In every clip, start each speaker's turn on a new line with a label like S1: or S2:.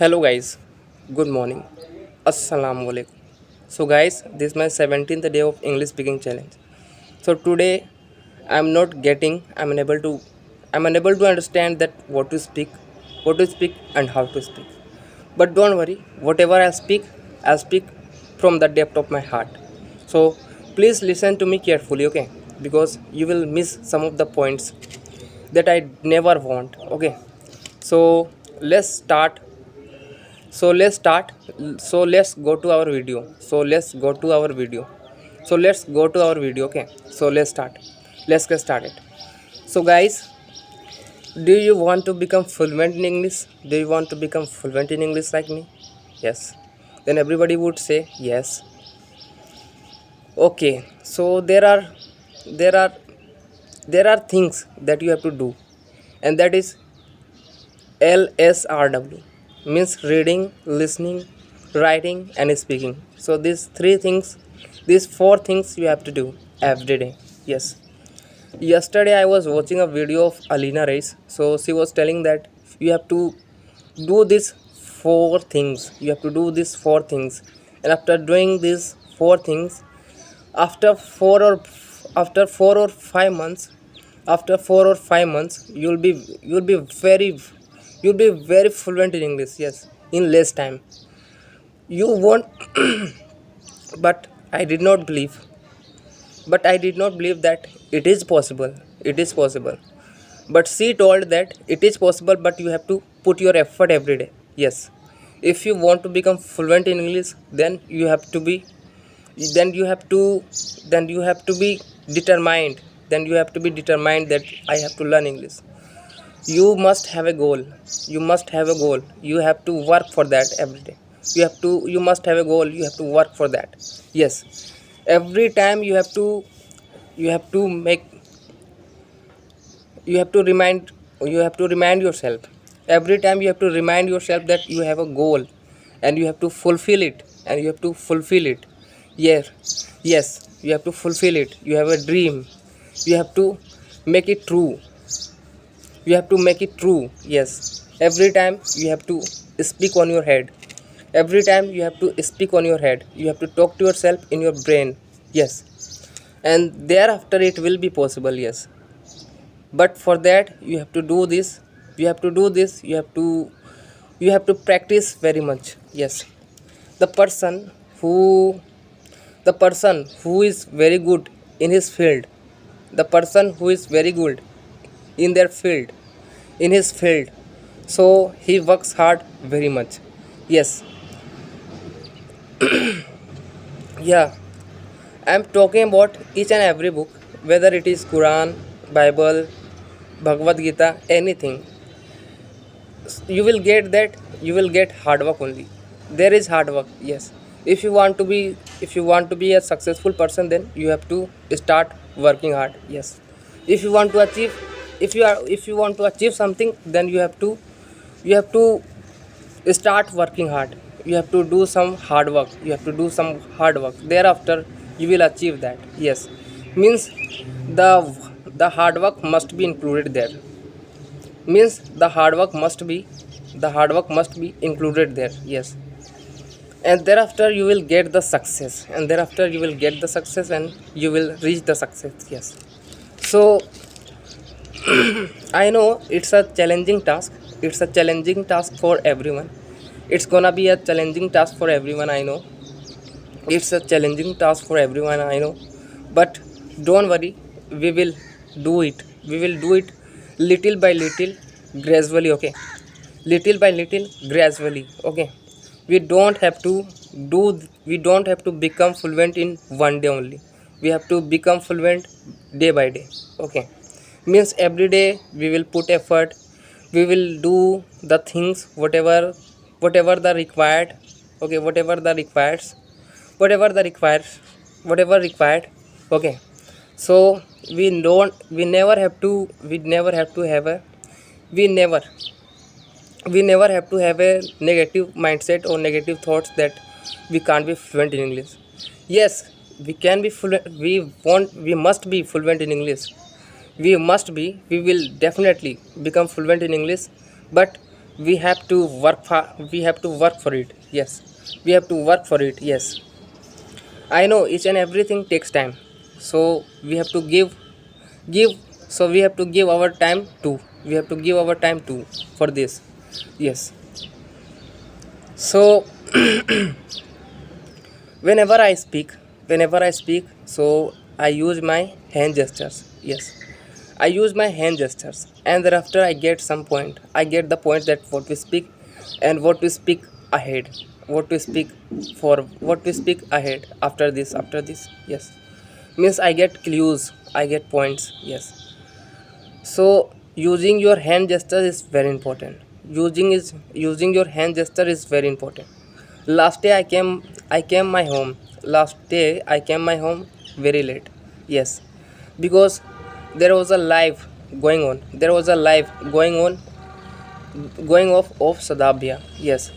S1: Hello guys, good morning. Assalamu alaikum. So guys, this is my 17th day of English speaking challenge. So today I'm unable to understand that what to speak and how to speak. But don't worry, whatever I'll speak from the depth of my heart. So please listen to me carefully, okay? Because you will miss some of the points that I never want, okay? So let's start let's go to our video. Okay, so let's get started. So guys, do you want to become fluent in English? Do you want to become fluent in English like me? Yes, then everybody would say yes. Okay, so there are there are things that you have to do, and that is LSRW, means reading, listening, writing, and speaking. So these four things you have to do every day. Yes. Yesterday I was watching a video of Alina Reis. So she was telling that you have to do these four things. You have to do these four things, and after doing these four things, after after 4 or 5 months, you'll be very fluent in English. Yes, in less time. You won't. but I did not believe. But I did not believe that it is possible. It is possible. But she told that it is possible, but you have to put your effort every day. Yes. If you want to become fluent in English, then you have to be determined. Then you have to be determined that I have to learn English. You must have a goal. You have to work for that every day. You must have a goal. You have to work for that. Yes. Every time you have to make you have to remind yourself. Every time you have to remind yourself that you have a goal, and you have to fulfill it, yes, you have to fulfill it. You have a dream, you have to make it true. Yes, every time you have to speak on your head. You have to talk to yourself in your brain. Yes, and thereafter it will be possible. Yes, but for that you have to do this. You have to practice very much. Yes, the person who is very good in his field, the person who is very good in their field, in his field, so he works hard very much. Yes. Yeah, I'm talking about each and every book, whether it is Quran, Bible, Bhagavad Gita, anything. You will get hard work only. There is hard work. Yes, if you want to be a successful person, then you have to start working hard. Yes, if you want to achieve if you want to achieve something, then you have to start working hard. You have to do some hard work. Thereafter you will achieve that. Yes, means the hard work must be included there. Means the hard work must be included there. Yes, and thereafter you will get the success, and you will reach the success. Yes. So I know it's a challenging task. For everyone. It's gonna be a challenging task for everyone. I know it's a challenging task for everyone. I know, but don't worry. We will do it. Little by little, gradually. Okay, little by little, gradually. Okay, we don't have to we don't have to become fluent in one day only. We have to become fluent day by day. Okay, means every day we will put effort. We will do the things whatever the required. Okay, whatever required. Okay, so we never have to have a negative mindset or negative thoughts that we can't be fluent in English. Yes, we can be fluent. We must be fluent in English. We will definitely become fluent in English, but we have to work for, we have to work for it. Yes, we have to work for it. Yes, I know each and everything takes time, so we have to give so we have to give our time too, we have to give our time too for this. Yes, so whenever I speak, so I use my hand gestures. Yes, I use my hand gestures, and thereafter I get some point, I get the point that what we speak and what we speak ahead, what we speak for, what we speak ahead after this. Yes, means I get clues, I get points. Yes, so using your hand gesture is very important. Using your hand gesture is very important. Last day I came my home. Last day I came my home very late. Yes, because there was a live going on. There was a live going on, going off of Sadabia. Yes,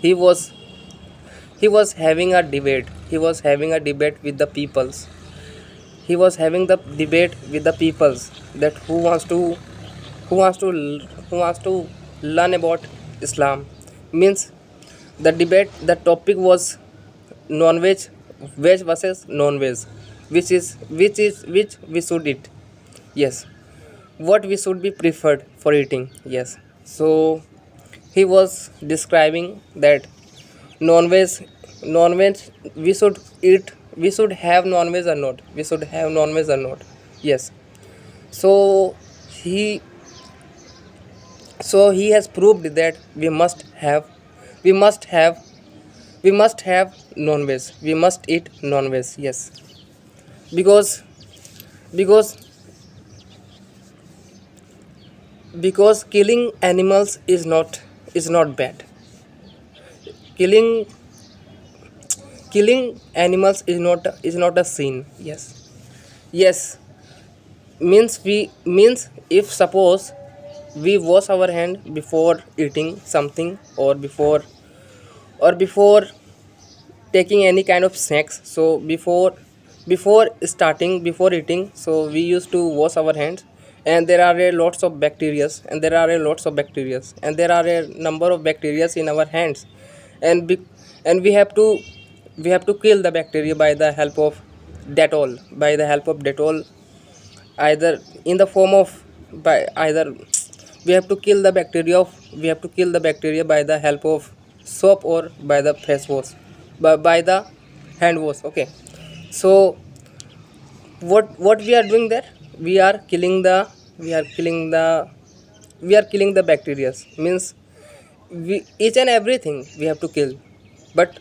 S1: he was he was having a debate. He was having a debate with the peoples. He was having the debate with the peoples that who wants to who wants to learn about Islam. Means the debate, the topic was non-veg, veg versus non-veg, which we should eat. Yes, what we should be preferred for eating. Yes, so he was describing that non-veg, non-veg we should eat, we should have non-veg or not, we should have non-veg or not. Yes, so he he has proved that we must have we must have non-veg, we must eat non-veg. Yes, because because because killing animals is not bad. Killing killing animals is not a sin. Yes, yes, means if suppose we wash our hand before eating something, or before taking any kind of snacks, so before eating, so we used to wash our hands, and there are a lots of bacteria, and there are a number of bacteria in our hands, and and we have to kill the bacteria by the help of Dettol, either in the form of, by either we have to kill the bacteria of, we have to kill the bacteria by the help of soap or by the face wash, by the hand wash. Okay, so what we are doing there, we are killing the we are killing the we are killing the bacteria. Means we each and everything we have to kill, but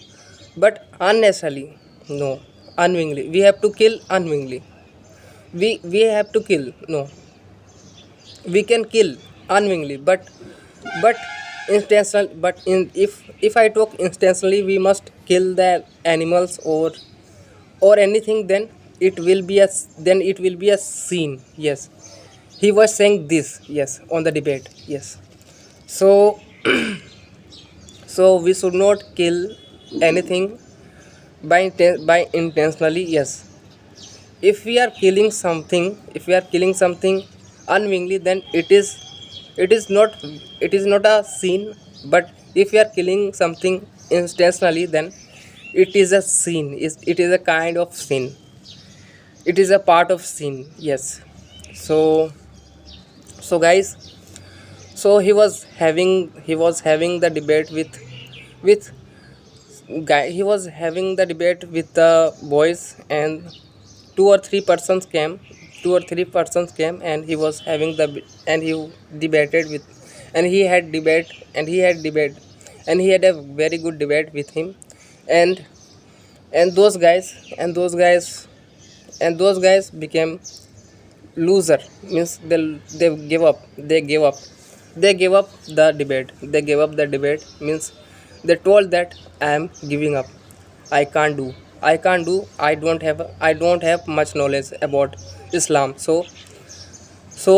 S1: unnecessarily, no, unwillingly we have to kill, unwillingly we have to kill, no, we can kill unwillingly, but intentional, but in if I talk intentionally, we must kill the animals or anything, then it will be a sin. Yes, he was saying this. Yes, on the debate. Yes, so so we should not kill anything by intentionally. Yes, if we are killing something unwillingly, then it is not it is not a sin. But if we are killing something intentionally, then it is a sin, it is a kind of sin, it is a part of sin. Yes, so guys, so he was having the debate with guy, he was having the debate with the boys, and two or three persons came, and he was having and he debated with, and he had debate, and he had a very good debate with him, and those guys, and those guys became loser. Means they gave up, they gave up the debate, means they told that I am giving up, I can't do, I don't have much knowledge about Islam, so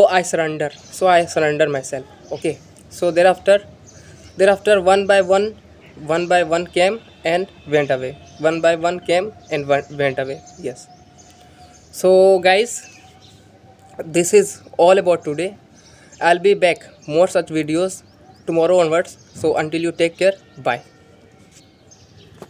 S1: I surrender myself. Okay, so thereafter one by one came and went away, one by one came and went away. Yes, so guys, this is all about today. I'll be back more such videos tomorrow onwards. So until you take care, bye.